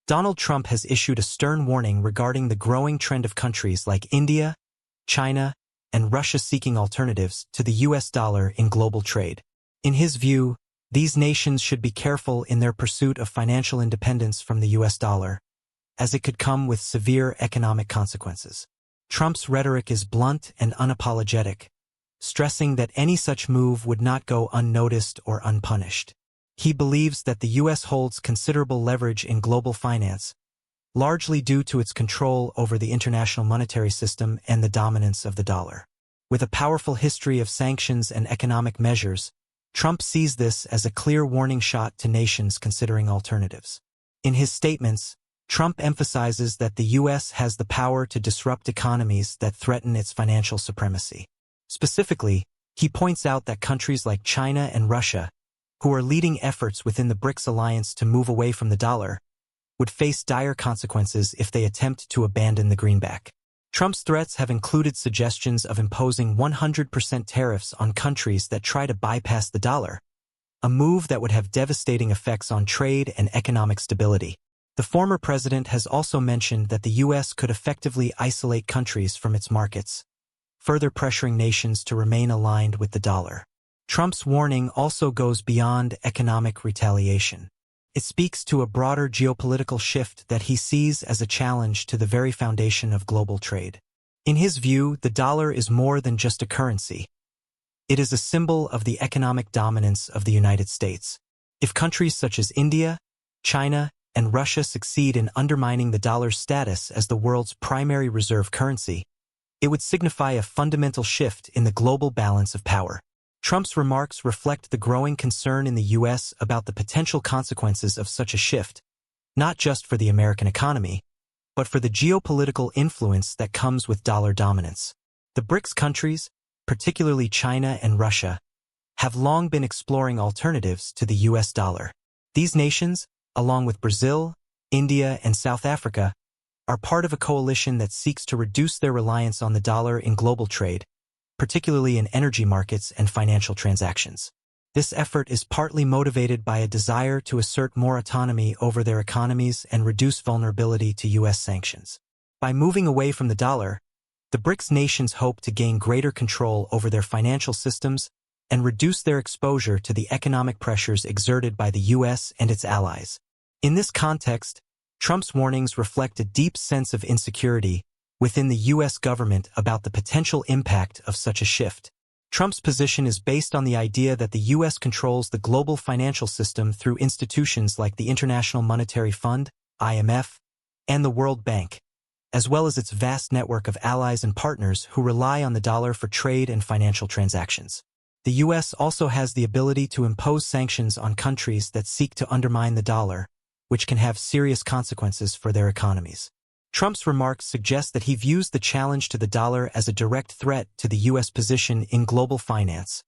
Donald Trump has issued a stern warning regarding the growing trend of countries like India, China, and Russia seeking alternatives to the US dollar in global trade. In his view, these nations should be careful in their pursuit of financial independence from the US dollar, as it could come with severe economic consequences. Trump's rhetoric is blunt and unapologetic, stressing that any such move would not go unnoticed or unpunished. He believes that the U.S. holds considerable leverage in global finance, largely due to its control over the international monetary system and the dominance of the dollar. With a powerful history of sanctions and economic measures, Trump sees this as a clear warning shot to nations considering alternatives. In his statements, Trump emphasizes that the U.S. has the power to disrupt economies that threaten its financial supremacy. Specifically, he points out that countries like China and Russia, who are leading efforts within the BRICS alliance to move away from the dollar, would face dire consequences if they attempt to abandon the greenback. Trump's threats have included suggestions of imposing 100% tariffs on countries that try to bypass the dollar, a move that would have devastating effects on trade and economic stability. The former president has also mentioned that the U.S. could effectively isolate countries from its markets, further pressuring nations to remain aligned with the dollar. Trump's warning also goes beyond economic retaliation. It speaks to a broader geopolitical shift that he sees as a challenge to the very foundation of global trade. In his view, the dollar is more than just a currency. It is a symbol of the economic dominance of the United States. If countries such as India, China, and Russia succeed in undermining the dollar's status as the world's primary reserve currency, it would signify a fundamental shift in the global balance of power. Trump's remarks reflect the growing concern in the U.S. about the potential consequences of such a shift, not just for the American economy, but for the geopolitical influence that comes with dollar dominance. The BRICS countries, particularly China and Russia, have long been exploring alternatives to the U.S. dollar. These nations, along with Brazil, India, and South Africa, are part of a coalition that seeks to reduce their reliance on the dollar in global trade, particularly in energy markets and financial transactions. This effort is partly motivated by a desire to assert more autonomy over their economies and reduce vulnerability to U.S. sanctions. By moving away from the dollar, the BRICS nations hope to gain greater control over their financial systems and reduce their exposure to the economic pressures exerted by the U.S. and its allies. In this context, Trump's warnings reflect a deep sense of insecurity within the U.S. government about the potential impact of such a shift. Trump's position is based on the idea that the U.S. controls the global financial system through institutions like the International Monetary Fund, IMF, and the World Bank, as well as its vast network of allies and partners who rely on the dollar for trade and financial transactions. The U.S. also has the ability to impose sanctions on countries that seek to undermine the dollar, which can have serious consequences for their economies. Trump's remarks suggest that he views the challenge to the dollar as a direct threat to the U.S. position in global finance,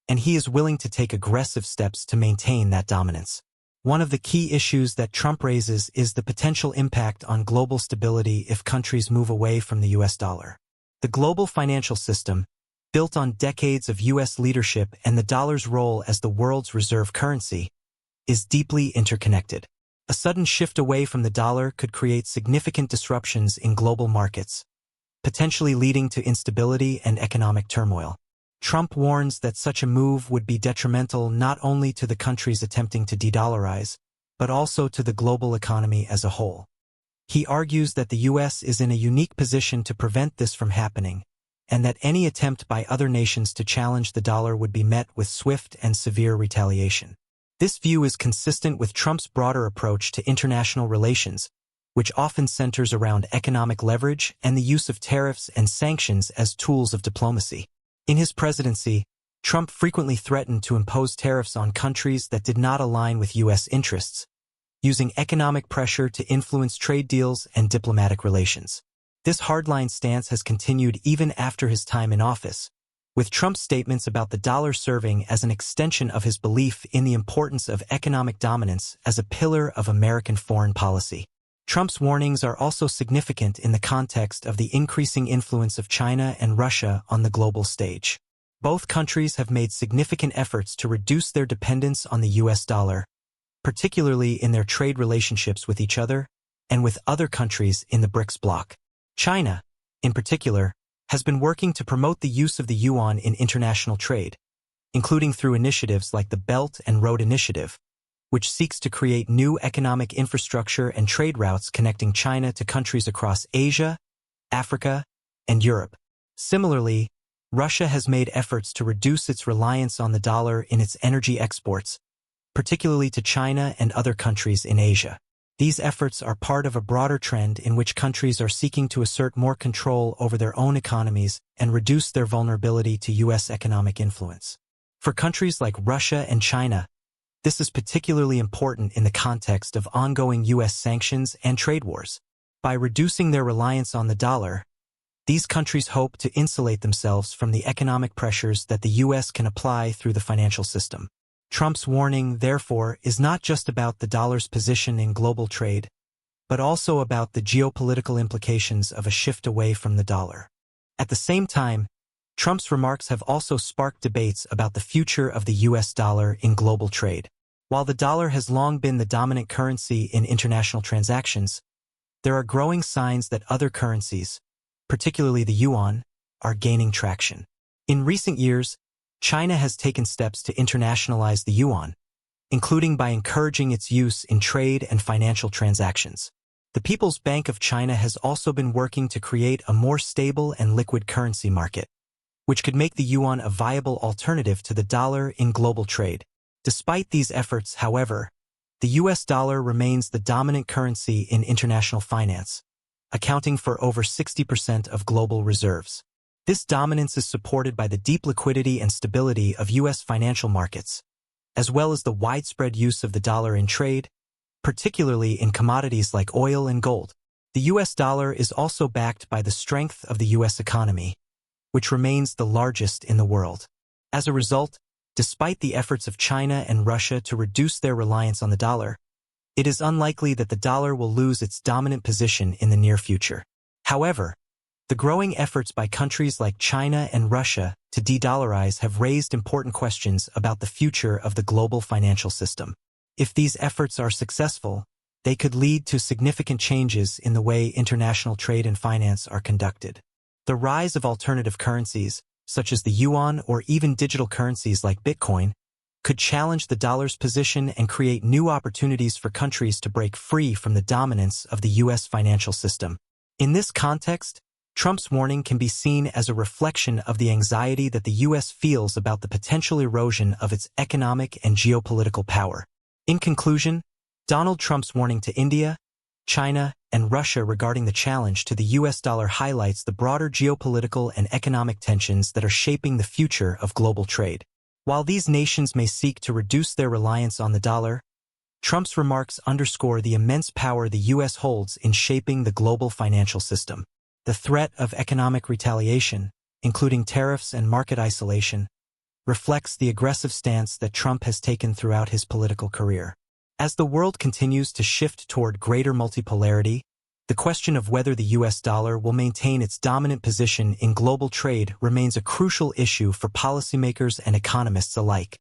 and he is willing to take aggressive steps to maintain that dominance. One of the key issues that Trump raises is the potential impact on global stability if countries move away from the U.S. dollar. The global financial system, built on decades of U.S. leadership and the dollar's role as the world's reserve currency, is deeply interconnected. A sudden shift away from the dollar could create significant disruptions in global markets, potentially leading to instability and economic turmoil. Trump warns that such a move would be detrimental not only to the countries attempting to de-dollarize, but also to the global economy as a whole. He argues that the U.S. is in a unique position to prevent this from happening, and that any attempt by other nations to challenge the dollar would be met with swift and severe retaliation. This view is consistent with Trump's broader approach to international relations, which often centers around economic leverage and the use of tariffs and sanctions as tools of diplomacy. In his presidency, Trump frequently threatened to impose tariffs on countries that did not align with U.S. interests, using economic pressure to influence trade deals and diplomatic relations. This hardline stance has continued even after his time in office, with Trump's statements about the dollar serving as an extension of his belief in the importance of economic dominance as a pillar of American foreign policy. Trump's warnings are also significant in the context of the increasing influence of China and Russia on the global stage. Both countries have made significant efforts to reduce their dependence on the U.S. dollar, particularly in their trade relationships with each other and with other countries in the BRICS bloc. China, in particular, has been working to promote the use of the yuan in international trade, including through initiatives like the Belt and Road Initiative, which seeks to create new economic infrastructure and trade routes connecting China to countries across Asia, Africa, and Europe. Similarly, Russia has made efforts to reduce its reliance on the dollar in its energy exports, particularly to China and other countries in Asia. These efforts are part of a broader trend in which countries are seeking to assert more control over their own economies and reduce their vulnerability to U.S. economic influence. For countries like Russia and China, this is particularly important in the context of ongoing U.S. sanctions and trade wars. By reducing their reliance on the dollar, these countries hope to insulate themselves from the economic pressures that the U.S. can apply through the financial system. Trump's warning, therefore, is not just about the dollar's position in global trade, but also about the geopolitical implications of a shift away from the dollar. At the same time, Trump's remarks have also sparked debates about the future of the U.S. dollar in global trade. While the dollar has long been the dominant currency in international transactions, there are growing signs that other currencies, particularly the yuan, are gaining traction. In recent years, China has taken steps to internationalize the yuan, including by encouraging its use in trade and financial transactions. The People's Bank of China has also been working to create a more stable and liquid currency market, which could make the yuan a viable alternative to the dollar in global trade. Despite these efforts, however, the U.S. dollar remains the dominant currency in international finance, accounting for over 60% of global reserves. This dominance is supported by the deep liquidity and stability of U.S. financial markets, as well as the widespread use of the dollar in trade, particularly in commodities like oil and gold. The U.S. dollar is also backed by the strength of the U.S. economy, which remains the largest in the world. As a result, despite the efforts of China and Russia to reduce their reliance on the dollar, it is unlikely that the dollar will lose its dominant position in the near future. However, the growing efforts by countries like China and Russia to de-dollarize have raised important questions about the future of the global financial system. If these efforts are successful, they could lead to significant changes in the way international trade and finance are conducted. The rise of alternative currencies, such as the yuan or even digital currencies like Bitcoin, could challenge the dollar's position and create new opportunities for countries to break free from the dominance of the U.S. financial system. In this context, Trump's warning can be seen as a reflection of the anxiety that the U.S. feels about the potential erosion of its economic and geopolitical power. In conclusion, Donald Trump's warning to India, China, and Russia regarding the challenge to the U.S. dollar highlights the broader geopolitical and economic tensions that are shaping the future of global trade. While these nations may seek to reduce their reliance on the dollar, Trump's remarks underscore the immense power the U.S. holds in shaping the global financial system. The threat of economic retaliation, including tariffs and market isolation, reflects the aggressive stance that Trump has taken throughout his political career. As the world continues to shift toward greater multipolarity, the question of whether the U.S. dollar will maintain its dominant position in global trade remains a crucial issue for policymakers and economists alike.